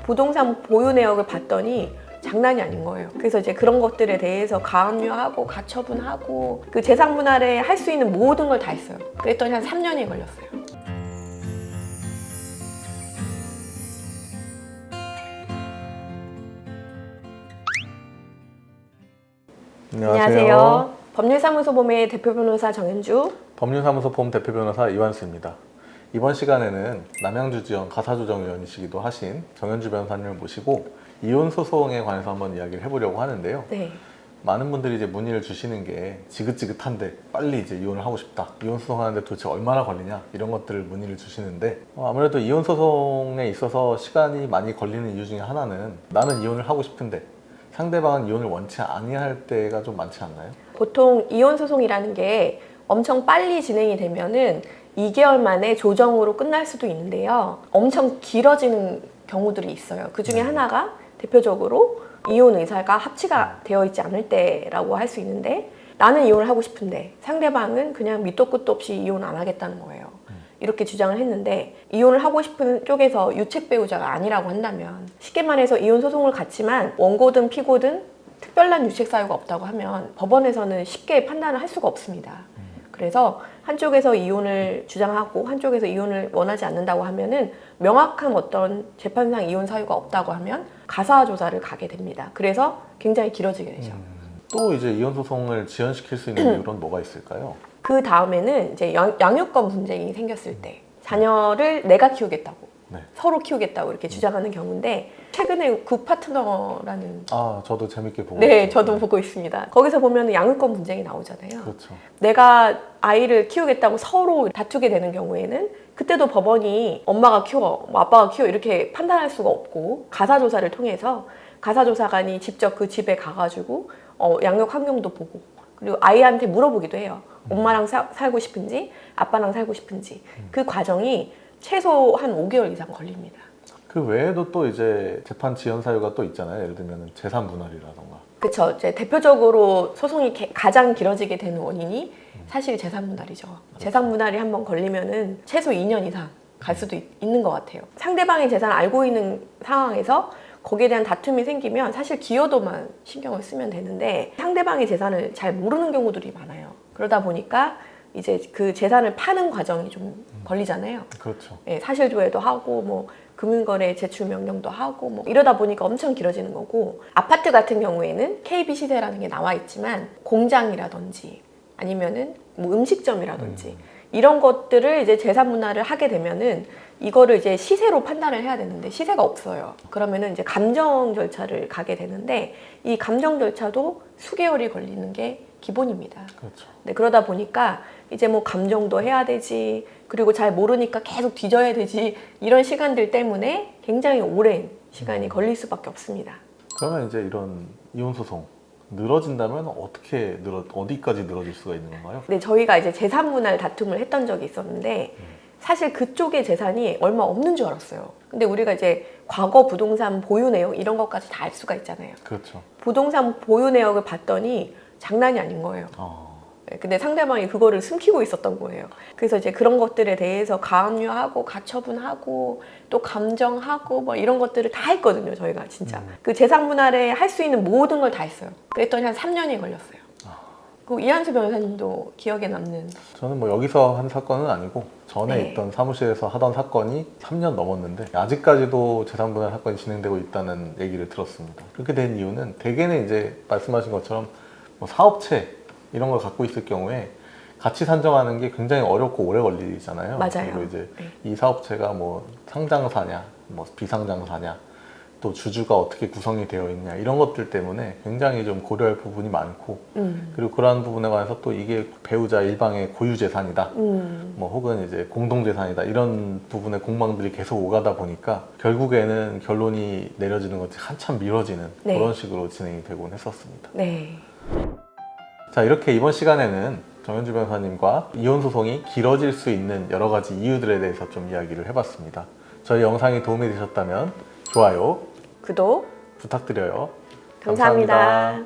부동산 보유 내역을 봤더니 장난이 아닌 거예요. 그래서 이제 그런 것들에 대해서 가압류하고 가처분하고 그 재산 분할에 할 수 있는 모든 걸 다 했어요. 그랬더니 한 3년이 걸렸어요. 안녕하세요. 법률사무소 봄의 대표 변호사 정현주, 법률사무소 봄 대표 변호사 이완수입니다. 이번 시간에는 남양주지원 가사조정위원이시기도 하신 정현주 변호사님을 모시고 이혼 소송에 관해서 한번 이야기를 해보려고 하는데요. 네. 많은 분들이 이제 문의를 주시는 게 지긋지긋한데 빨리 이제 이혼을 하고 싶다. 이혼 소송하는데 도대체 얼마나 걸리냐 이런 것들을 문의를 주시는데 아무래도 이혼 소송에 있어서 시간이 많이 걸리는 이유 중에 하나는 나는 이혼을 하고 싶은데 상대방은 이혼을 원치 아니할 때가 좀 많지 않나요? 보통 이혼 소송이라는 게 엄청 빨리 진행이 되면은 2개월 만에 조정으로 끝날 수도 있는데요. 엄청 길어지는 경우들이 있어요. 그 중에 하나가 대표적으로 이혼 의사가 합치가 되어 있지 않을 때라고 할 수 있는데, 나는 이혼을 하고 싶은데 상대방은 그냥 밑도 끝도 없이 이혼 안 하겠다는 거예요. 이렇게 주장을 했는데, 이혼을 하고 싶은 쪽에서 유책 배우자가 아니라고 한다면, 쉽게 말해서 이혼 소송을 갖지만 원고든 피고든 특별한 유책 사유가 없다고 하면 법원에서는 쉽게 판단을 할 수가 없습니다. 그래서 한쪽에서 이혼을 주장하고 한쪽에서 이혼을 원하지 않는다고 하면은 명확한 어떤 재판상 이혼 사유가 없다고 하면 가사 조사를 가게 됩니다. 그래서 굉장히 길어지게 되죠. 또 이제 이혼 소송을 지연시킬 수 있는 이유는 뭐가 있을까요? 그 다음에는 이제 양육권 분쟁이 생겼을 때, 자녀를 내가 키우겠다고, 네. 서로 키우겠다고 이렇게 주장하는 경우인데, 최근에 굿 파트너라는, 저도 재밌게 보고 네, 있어요. 저도 보고 있습니다. 거기서 보면 양육권 분쟁이 나오잖아요. 그렇죠. 내가 아이를 키우겠다고 서로 다투게 되는 경우에는 그때도 법원이 엄마가 키워, 아빠가 키워 이렇게 판단할 수가 없고, 가사조사를 통해서 가사조사관이 직접 그 집에 가가지고 양육 환경도 보고, 그리고 아이한테 물어보기도 해요. 엄마랑 살고 싶은지 아빠랑 살고 싶은지. 그 과정이 최소 한 5개월 이상 걸립니다. 그 외에도 또 이제 재판 지연 사유가 또 있잖아요. 예를 들면 재산 분할이라던가. 그렇죠. 이제 대표적으로 소송이 가장 길어지게 되는 원인이 사실 재산 분할이죠. 재산 분할이 한번 걸리면은 최소 2년 이상 갈 수도 있는 것 같아요. 상대방의 재산을 알고 있는 상황에서 거기에 대한 다툼이 생기면 사실 기여도만 신경을 쓰면 되는데, 상대방의 재산을 잘 모르는 경우들이 많아요. 그러다 보니까 이제 그 재산을 파는 과정이 좀 걸리잖아요. 그렇죠. 예, 사실조회도 하고 뭐 금융거래 제출 명령도 하고 뭐 이러다 보니까 엄청 길어지는 거고, 아파트 같은 경우에는 KB 시세라는 게 나와 있지만 공장이라든지 아니면은 뭐 음식점이라든지 이런 것들을 이제 재산 분할을 하게 되면은 이거를 이제 시세로 판단을 해야 되는데 시세가 없어요. 그러면은 이제 감정 절차를 가게 되는데, 이 감정 절차도 수개월이 걸리는 게 기본입니다. 그렇죠. 네, 그러다 보니까 이제 뭐 감정도 해야 되지, 그리고 잘 모르니까 계속 뒤져야 되지, 이런 시간들 때문에 굉장히 오랜 시간이 걸릴 수밖에 없습니다. 그러면 이제 이런 이혼 소송 늘어진다면 어디까지 늘어질 수가 있는 건가요? 네, 저희가 이제 재산 분할 다툼을 했던 적이 있었는데, 사실 그쪽의 재산이 얼마 없는 줄 알았어요. 근데 우리가 이제 과거 부동산 보유 내역 이런 것까지 다 알 수가 있잖아요. 그렇죠. 부동산 보유 내역을 봤더니 장난이 아닌 거예요. 네, 근데 상대방이 그거를 숨기고 있었던 거예요. 그래서 이제 그런 것들에 대해서 가압류하고 가처분하고 또 감정하고 뭐 이런 것들을 다 했거든요, 저희가 진짜. 그 재산 분할에 할 수 있는 모든 걸 다 했어요. 그랬더니 한 3년이 걸렸어요. 그 이한수 변호사님도 기억에 남는. 저는 뭐 여기서 한 사건은 아니고 전에 네. 있던 사무실에서 하던 사건이 3년 넘었는데 아직까지도 재산 분할 사건이 진행되고 있다는 얘기를 들었습니다. 그렇게 된 이유는 대개는 이제 말씀하신 것처럼 뭐 사업체 이런 걸 갖고 있을 경우에 가치 산정하는 게 굉장히 어렵고 오래 걸리잖아요. 맞아요. 그리고 이제 네. 이 사업체가 뭐 상장사냐, 뭐 비상장사냐, 또 주주가 어떻게 구성이 되어 있냐 이런 것들 때문에 굉장히 좀 고려할 부분이 많고, 그리고 그러한 부분에 관해서 또 이게 배우자 일방의 고유 재산이다, 뭐 혹은 이제 공동 재산이다 이런 부분의 공방들이 계속 오가다 보니까 결국에는 결론이 내려지는 것이 한참 미뤄지는 네. 그런 식으로 진행이 되곤 했었습니다. 네. 자, 이렇게 이번 시간에는 정현주 변호사님과 이혼 소송이 길어질 수 있는 여러 가지 이유들에 대해서 좀 이야기를 해봤습니다. 저희 영상이 도움이 되셨다면 좋아요, 구독 부탁드려요. 감사합니다.